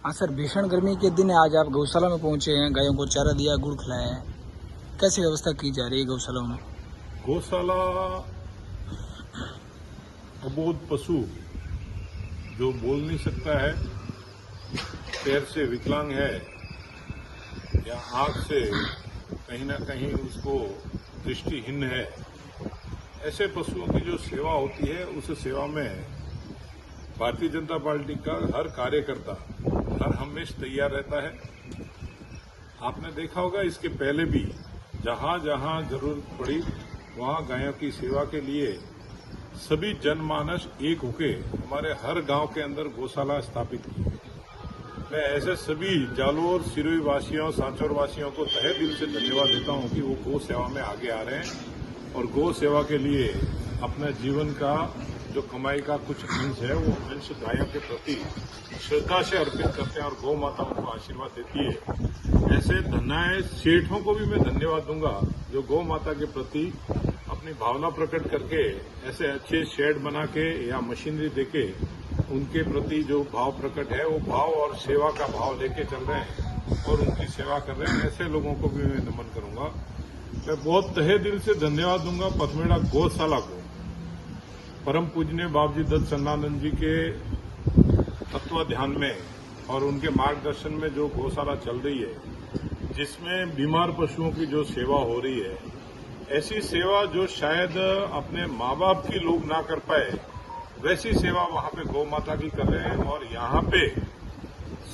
हाँ सर, भीषण गर्मी के दिन आज आप गौशाला में पहुंचे हैं, गायों को चारा दिया, गुड़ खिलाया है। कैसी व्यवस्था की जा रही है गौशाला में? गौशाला अबोध पशु जो बोल नहीं सकता है, पैर से विकलांग है या आंख से कहीं ना कहीं उसको दृष्टिहीन है, ऐसे पशुओं की जो सेवा होती है उस सेवा में भारतीय जनता पार्टी का हर कार्यकर्ता हर हमेश तैयार रहता है। आपने देखा होगा इसके पहले भी जहां जहां जरूरत पड़ी वहां गायों की सेवा के लिए सभी जनमानस एक होके हमारे हर गांव के अंदर गौशाला स्थापित की। मैं ऐसे सभी जालोर सिरोही वासियों सांचौर वासियों को तहे दिल से धन्यवाद देता हूं कि वो गौ सेवा में आगे आ रहे हैं और गौ सेवा के लिए अपने जीवन का जो कमाई का कुछ अंश है वो अंश गायों के प्रति श्रद्धा से अर्पित करते हैं और गौ माता उनको आशीर्वाद देती है। ऐसे धन्य सेठों को भी मैं धन्यवाद दूंगा जो गौ माता के प्रति अपनी भावना प्रकट करके ऐसे अच्छे शेड बना के या मशीनरी देके उनके प्रति जो भाव प्रकट है वो भाव और सेवा का भाव लेके चल रहे हैं और उनकी सेवा कर रहे हैं। ऐसे लोगों को भी मैं नमन करूंगा। मैं बहुत तहे दिल से धन्यवाद दूंगा पथमेड़ा गौशाला को, परम पूजनीय बाबूजी दत्त चन्नानंद जी के तत्वाध्यान में और उनके मार्गदर्शन में जो गौशाला चल रही है, जिसमें बीमार पशुओं की जो सेवा हो रही है, ऐसी सेवा जो शायद अपने माँ बाप की लोग ना कर पाए वैसी सेवा वहां पे गौ माता की कर रहे हैं। और यहाँ पे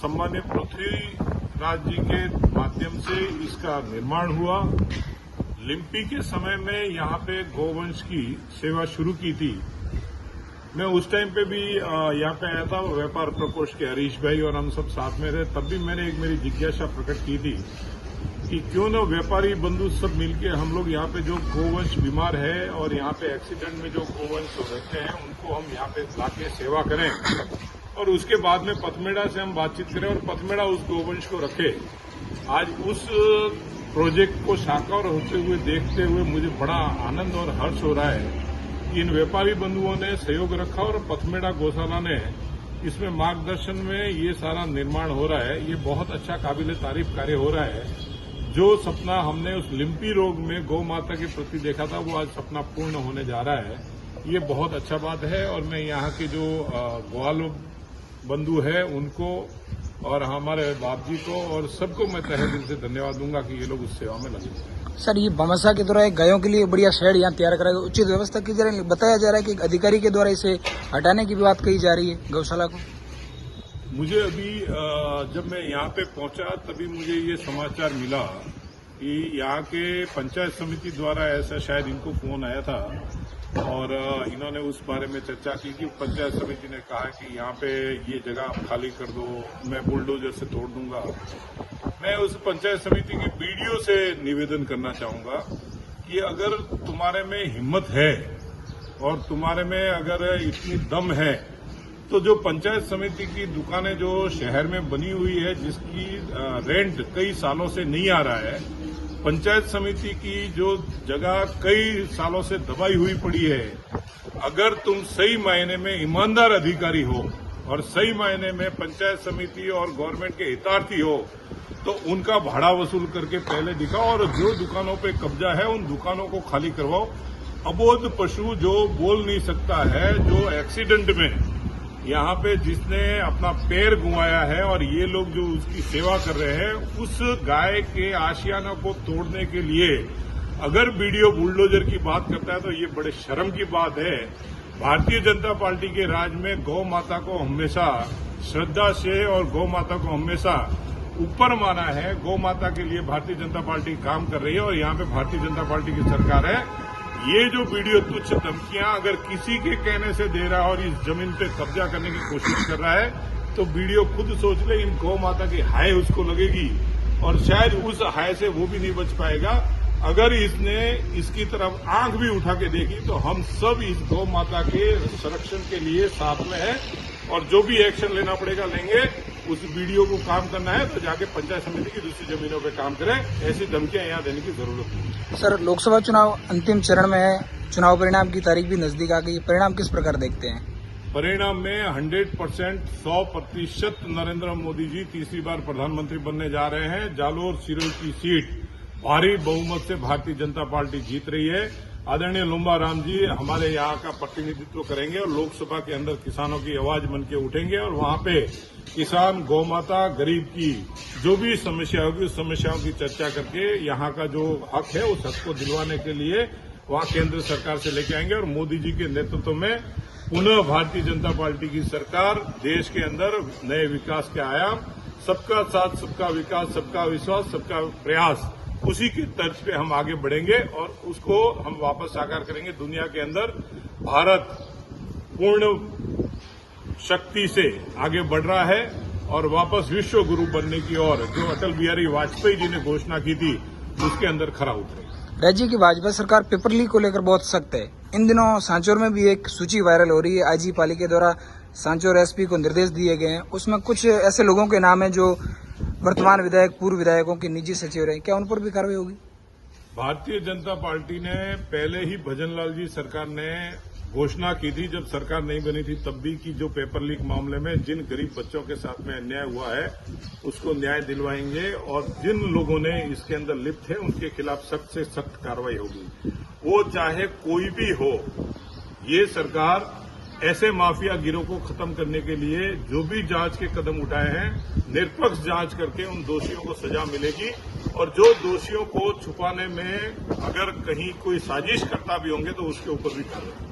सम्मान्य पृथ्वीराज जी के माध्यम से इसका निर्माण हुआ। लिम्पी के समय में यहाँ पे गौवंश की सेवा शुरू की थी। मैं उस टाइम पे भी यहाँ पे आया था, व्यापार प्रकोष्ठ के हरीश भाई और हम सब साथ में थे। तब भी मैंने एक मेरी जिज्ञासा प्रकट की थी कि क्यों न व्यापारी बंधु सब मिलके हम लोग यहाँ पे जो गौवंश बीमार है और यहाँ पे एक्सीडेंट में जो गौवंश रहते हैं उनको हम यहाँ पे लाके सेवा करें और उसके बाद में पथमेड़ा से हम बातचीत करें और पथमेड़ा उस गौवंश को रखे। आज उस प्रोजेक्ट को साकार होते हुए देखते हुए मुझे बड़ा आनंद और हर्ष हो रहा है कि इन व्यापारी बंधुओं ने सहयोग रखा और पथमेड़ा गौशाला ने इसमें मार्गदर्शन में ये सारा निर्माण हो रहा है। ये बहुत अच्छा काबिले तारीफ कार्य हो रहा है। जो सपना हमने उस लिम्पी रोग में गौ माता के प्रति देखा था वो आज सपना पूर्ण होने जा रहा है। ये बहुत अच्छा बात है और मैं यहाँ के जो ग्वाल बंधु है उनको और हमारे बाप जी को और सबको मैं तहे दिल से धन्यवाद दूंगा कि ये लोग उस सेवा में लगे हैं। सर, ये बमसा के द्वारा गायों के लिए बढ़िया शेड यहाँ तैयार करा, उचित व्यवस्था की जा रही है। बताया जा रहा है कि अधिकारी के द्वारा इसे हटाने की भी बात कही जा रही है गौशाला को। मुझे अभी जब मैं यहाँ पे पहुंचा तभी मुझे ये समाचार मिला कि यहाँ के पंचायत समिति द्वारा ऐसा शायद इनको फोन आया था और इन्होंने उस बारे में चर्चा की कि पंचायत समिति ने कहा कि यहाँ पे ये जगह आप खाली कर दो, मैं बुलडोजर से तोड़ दूंगा। मैं उस पंचायत समिति की वीडियो से निवेदन करना चाहूंगा कि अगर तुम्हारे में हिम्मत है और तुम्हारे में अगर इतनी दम है तो जो पंचायत समिति की दुकानें जो शहर में बनी हुई है जिसकी रेंट कई सालों से नहीं आ रहा है, पंचायत समिति की जो जगह कई सालों से दबाई हुई पड़ी है, अगर तुम सही मायने में ईमानदार अधिकारी हो और सही मायने में पंचायत समिति और गवर्नमेंट के हितार्थी हो तो उनका भाड़ा वसूल करके पहले दिखाओ और जो दुकानों पे कब्जा है उन दुकानों को खाली करवाओ। अबोध पशु जो बोल नहीं सकता है, जो एक्सीडेंट में यहाँ पे जिसने अपना पैर गुंवाया है और ये लोग जो उसकी सेवा कर रहे हैं, उस गाय के आशियाना को तोड़ने के लिए अगर वीडियो बुलडोजर की बात करता है तो ये बड़े शर्म की बात है। भारतीय जनता पार्टी के राज में गौ माता को हमेशा श्रद्धा से और गौ माता को हमेशा ऊपर माना है। गौ माता के लिए भारतीय जनता पार्टी काम कर रही है और यहाँ पे भारतीय जनता पार्टी की सरकार है। ये जो वीडियो तुच्छ धमकियां अगर किसी के कहने से दे रहा है और इस जमीन पे कब्जा करने की कोशिश कर रहा है तो वीडियो खुद सोच ले, इन गौ माता की हाय उसको लगेगी और शायद उस हाय से वो भी नहीं बच पाएगा। अगर इसने इसकी तरफ आंख भी उठा के देखी तो हम सब इस गौ माता के संरक्षण के लिए साथ में है और जो भी एक्शन लेना पड़ेगा लेंगे। उस वीडियो को काम करना है तो जाके पंचायत समिति की दूसरी जमीनों पे काम करें, ऐसी धमकियां यहाँ देने की जरूरत नहीं। सर, लोकसभा चुनाव अंतिम चरण में है, चुनाव परिणाम की तारीख भी नजदीक आ गई, परिणाम किस प्रकार देखते हैं? परिणाम में 100% नरेंद्र मोदी जी तीसरी बार प्रधानमंत्री बनने जा रहे हैं। जालोर सिरोही की सीट भारी बहुमत से भारतीय जनता पार्टी जीत रही है। आदरणीय लुम्बा राम जी हमारे यहाँ का प्रतिनिधित्व करेंगे और लोकसभा के अंदर किसानों की आवाज बन के उठेंगे और वहां पे किसान, गौमाता, गरीब की जो भी समस्या होगी उस समस्याओं की चर्चा करके यहाँ का जो हक है उस हक को दिलवाने के लिए वहां केंद्र सरकार से लेके आएंगे और मोदी जी के नेतृत्व में पुनः भारतीय जनता पार्टी की सरकार देश के अंदर नए विकास के आयाम, सबका साथ, सबका विकास, सबका विश्वास, सबका प्रयास, उसी की तर्ज पे हम आगे बढ़ेंगे और उसको हम वापस साकार करेंगे। दुनिया के अंदर भारत पूर्ण शक्ति से आगे बढ़ रहा है और वापस विश्व गुरु बनने की ओर जो अटल बिहारी वाजपेयी जी ने घोषणा की थी उसके अंदर खरा उतरेगा। राज्य की भाजपा सरकार पेपर लीक को लेकर बहुत सख्त है। इन दिनों सांचौर में भी एक सूची वायरल हो रही है। आईजी पाली के द्वारा सांचौर एसपी को निर्देश दिए गए हैं। उसमें कुछ ऐसे लोगों के नाम है जो वर्तमान विधायक, पूर्व विधायकों के निजी सचिव रहे। क्या उन पर भी कार्रवाई होगी? भारतीय जनता पार्टी ने पहले ही भजनलाल जी सरकार ने घोषणा की थी, जब सरकार नहीं बनी थी तब भी, कि जो पेपर लीक मामले में जिन गरीब बच्चों के साथ में अन्याय हुआ है उसको न्याय दिलवाएंगे और जिन लोगों ने इसके अंदर लिप्त है उनके खिलाफ सख्त से सख्त कार्रवाई होगी। वो चाहे कोई भी हो, ये सरकार ऐसे माफिया गिरोह को खत्म करने के लिए जो भी जांच के कदम उठाए हैं, निष्पक्ष जांच करके उन दोषियों को सजा मिलेगी और जो दोषियों को छुपाने में अगर कहीं कोई साजिश करता भी होंगे तो उसके ऊपर भी कार्रवाई।